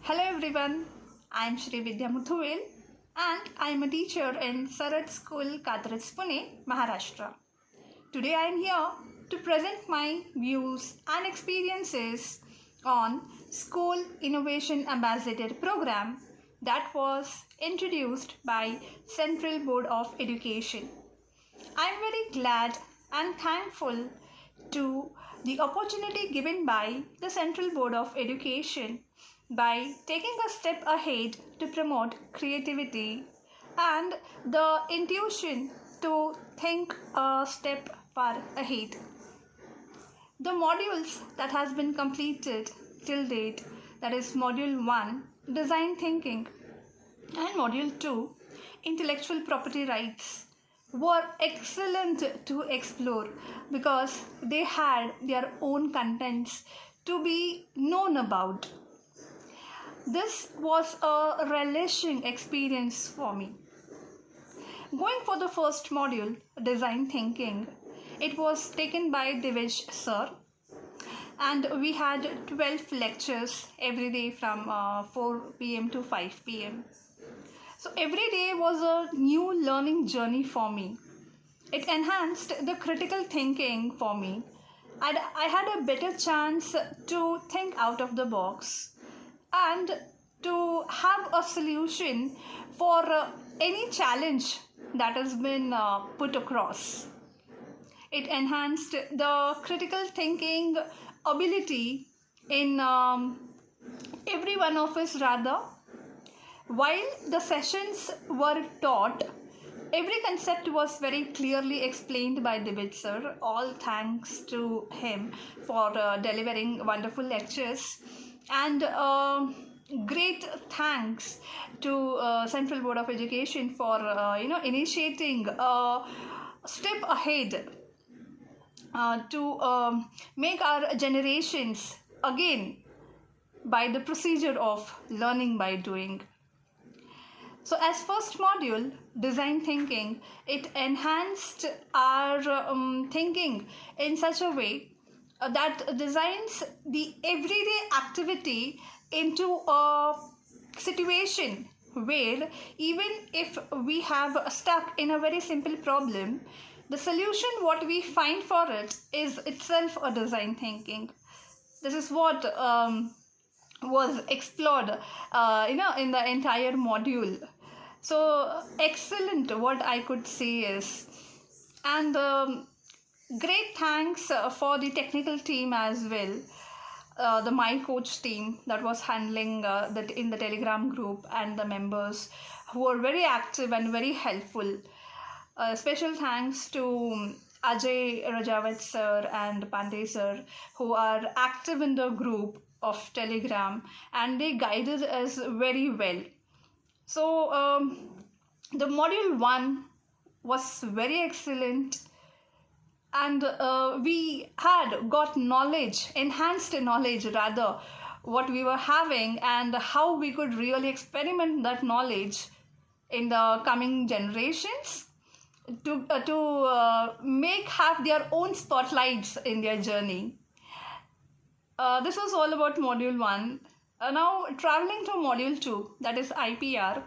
Hello everyone, I am Shri Vidya Muthuvel and I am a teacher in Sarat School, Katraj, Pune, Maharashtra. Today I am here to present my views and experiences on School Innovation Ambassador Program that was introduced by Central Board of Education. I am very glad and thankful to the opportunity given by the Central Board of Education by taking a step ahead to promote creativity and the intuition to think a step far ahead. The modules that has been completed till date, that is module 1 design thinking and module 2 intellectual property rights, were excellent to explore because they had their own contents to be known about. This was a relishing experience for me. Going for the first module, design thinking, it was taken by Divij sir, and we had 12 lectures every day from 4 p.m. to 5 p.m. So every day was a new learning journey for me. It enhanced the critical thinking for me, and I had a better chance to think out of the box and to have a solution for any challenge that has been put across. It enhanced the critical thinking ability in every one of us, rather. While the sessions were taught, every concept was very clearly explained by Divij sir. All thanks to him for delivering wonderful lectures, and great thanks to Central Board of Education for initiating a step ahead to make our generations again by the procedure of learning by doing. So as first module, design thinking, it enhanced our thinking in such a way that designs the everyday activity into a situation where even if we have stuck in a very simple problem, the solution what we find for it is itself a design thinking. This is what was explored in the entire module. So excellent, what I could say is. And great thanks for the technical team as well, the My Coach team that was handling that in the Telegram group, and the members who were very active and very helpful. Special thanks to Ajay Rajawat sir and Pandey sir, who are active in the group of Telegram, and they guided us very well. So the module 1 was very excellent, and we had got knowledge, enhanced knowledge rather, what we were having and how we could really experiment that knowledge in the coming generations to have their own spotlights in their journey. This was all about module 1. Now traveling to module 2, that is IPR,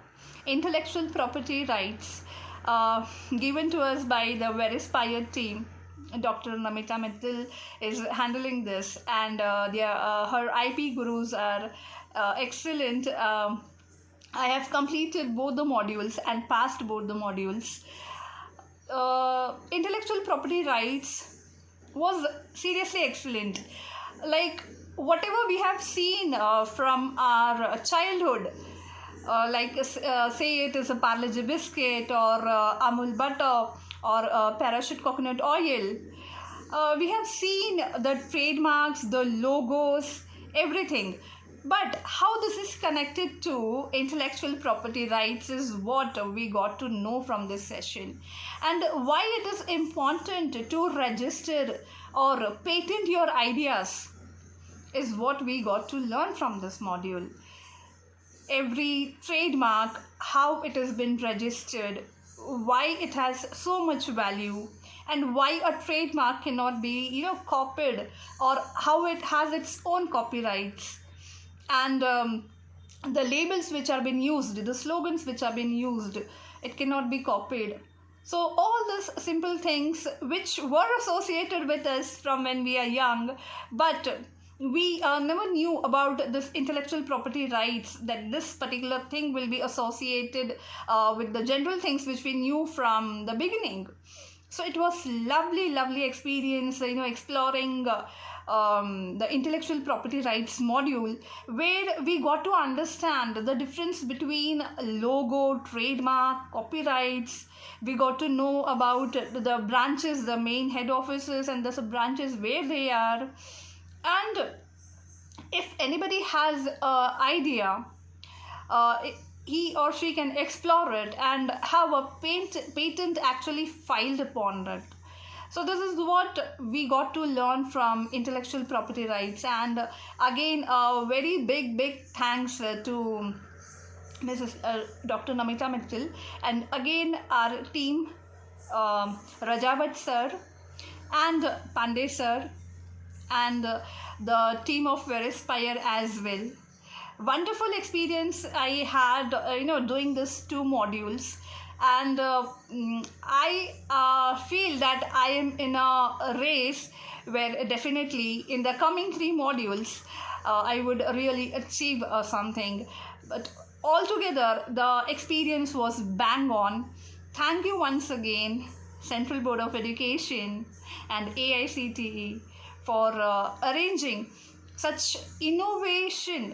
intellectual property rights, given to us by the Verispire team. Dr. Namita Mittal is handling this, and her IP gurus are excellent. I have completed both the modules and passed both the modules. Intellectual property rights was seriously excellent. Like whatever we have seen from our childhood, say it is a Parle-G biscuit or Amul butter or Parachute coconut oil, we have seen the trademarks, the logos, everything. But how this is connected to intellectual property rights is what we got to know from this session, and why it is important to register or patent your ideas is what we got to learn from this module. Every trademark, how it has been registered, why it has so much value, and why a trademark cannot be copied, or how it has its own copyrights, and the labels which are being used, the slogans which are being used, it cannot be copied. So all these simple things which were associated with us from when we are young, but we never knew about this intellectual property rights, that this particular thing will be associated with the general things which we knew from the beginning. So it was lovely experience, exploring the intellectual property rights module, where we got to understand the difference between logo, trademark, copyrights. We got to know about the branches, the main head offices and the sub branches, where they are. And if anybody has an idea, he or she can explore it and have a patent actually filed upon it. So this is what we got to learn from intellectual property rights. And again, a very big thanks to Mrs. Dr. Namita Mittal, and again our team, Rajabhat sir and Pandey sir, and the team of Verispire as well. Wonderful experience I had, doing these 2 modules. And I feel that I am in a race where definitely in the coming 3 modules I would really achieve something. But altogether the experience was bang on. Thank you once again, Central Board of Education and AICTE, for arranging such innovating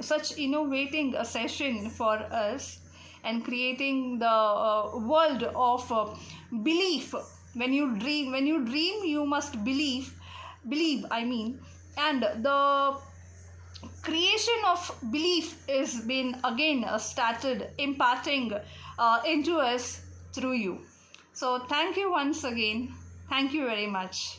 a session for us, and creating the world of belief. When you dream you must believe, and the creation of belief is been again started imparting into us through you. So thank you once again. Thank you very much.